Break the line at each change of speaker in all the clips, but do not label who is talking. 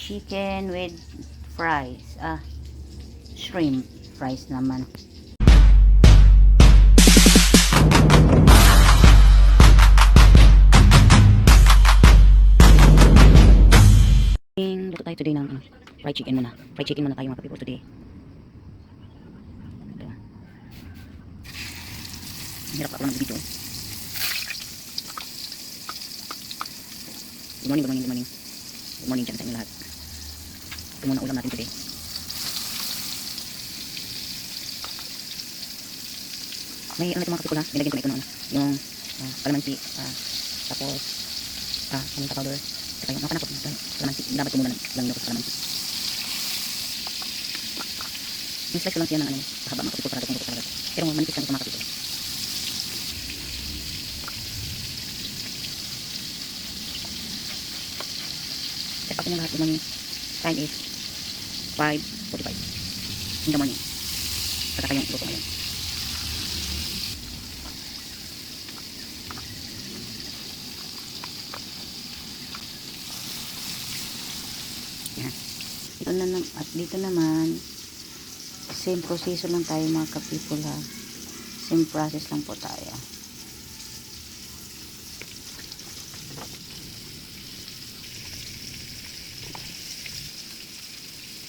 chicken with fries. Shrimp fries naman. Luto tayo today ng fried chicken muna. Fried chicken muna tayo mga people today. Ito. Hirap ako lang dito. Good morning, good morning, good morning. Good morning dyan sa inyo lahat. Ito muna ulam natin today. May ano ito mga kapitula, nilagyan ko na ito ng yung kalamansi, tapos paminta powder, saka yung napanakot ng kalamansi, dapat ko muna lang nilagay sa kalamansi. Yung slice ko lang siya ng kahaba mga kapitula para kung talaga. Pero manipis lang ito mga kapitula. Check out nyo lahat yung time is 5:45 in the morning. Saka tayong luto ngayon. Ito na at dito naman same proseso lang tayo mga ka-people ha. Same process lang po tayo.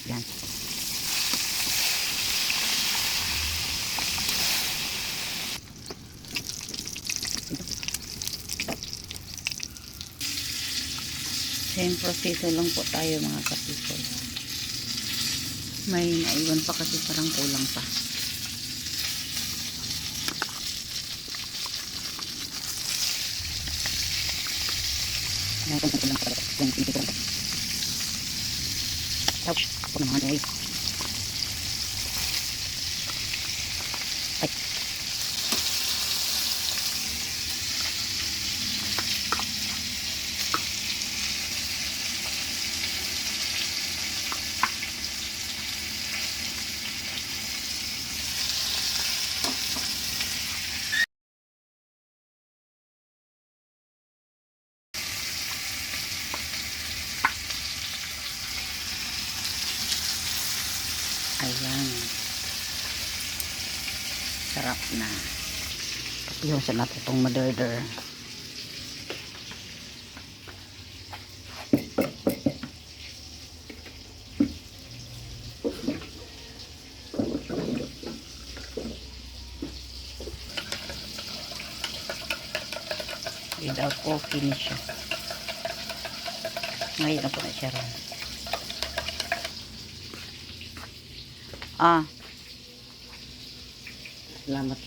Yan. Same proseso lang po tayo mga ka-people. May naiwan pa kasi parang kulang pa. Naiwan kulang pa talaga. Yung pinipito ko. Ouch! Huwag naman eh. Ay! Ayan. Sarap na. Tapiyosan natin itong madurder. Without coffee na siya. Ngayon na po na siya rin. Salamat.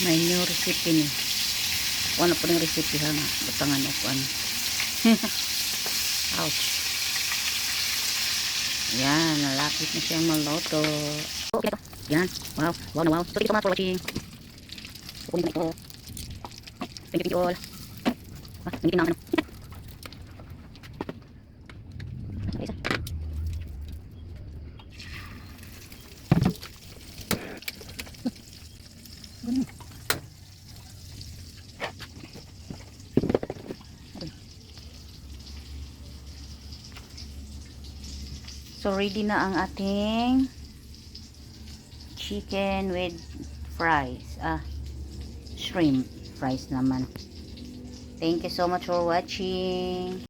May new recipe ni. Ano po ng recipe ha nga. Batangan o kuan. Ouch. Yan. Nalapit na siyang maluto. Okay. Yan. Wow. Wow na wow. So, thank you so much for watching. Kukunin ko ito. Thank you all. Nangitin na ako. Isa. So ready na ang ating chicken with fries. Shrimp fries naman. Thank you so much for watching.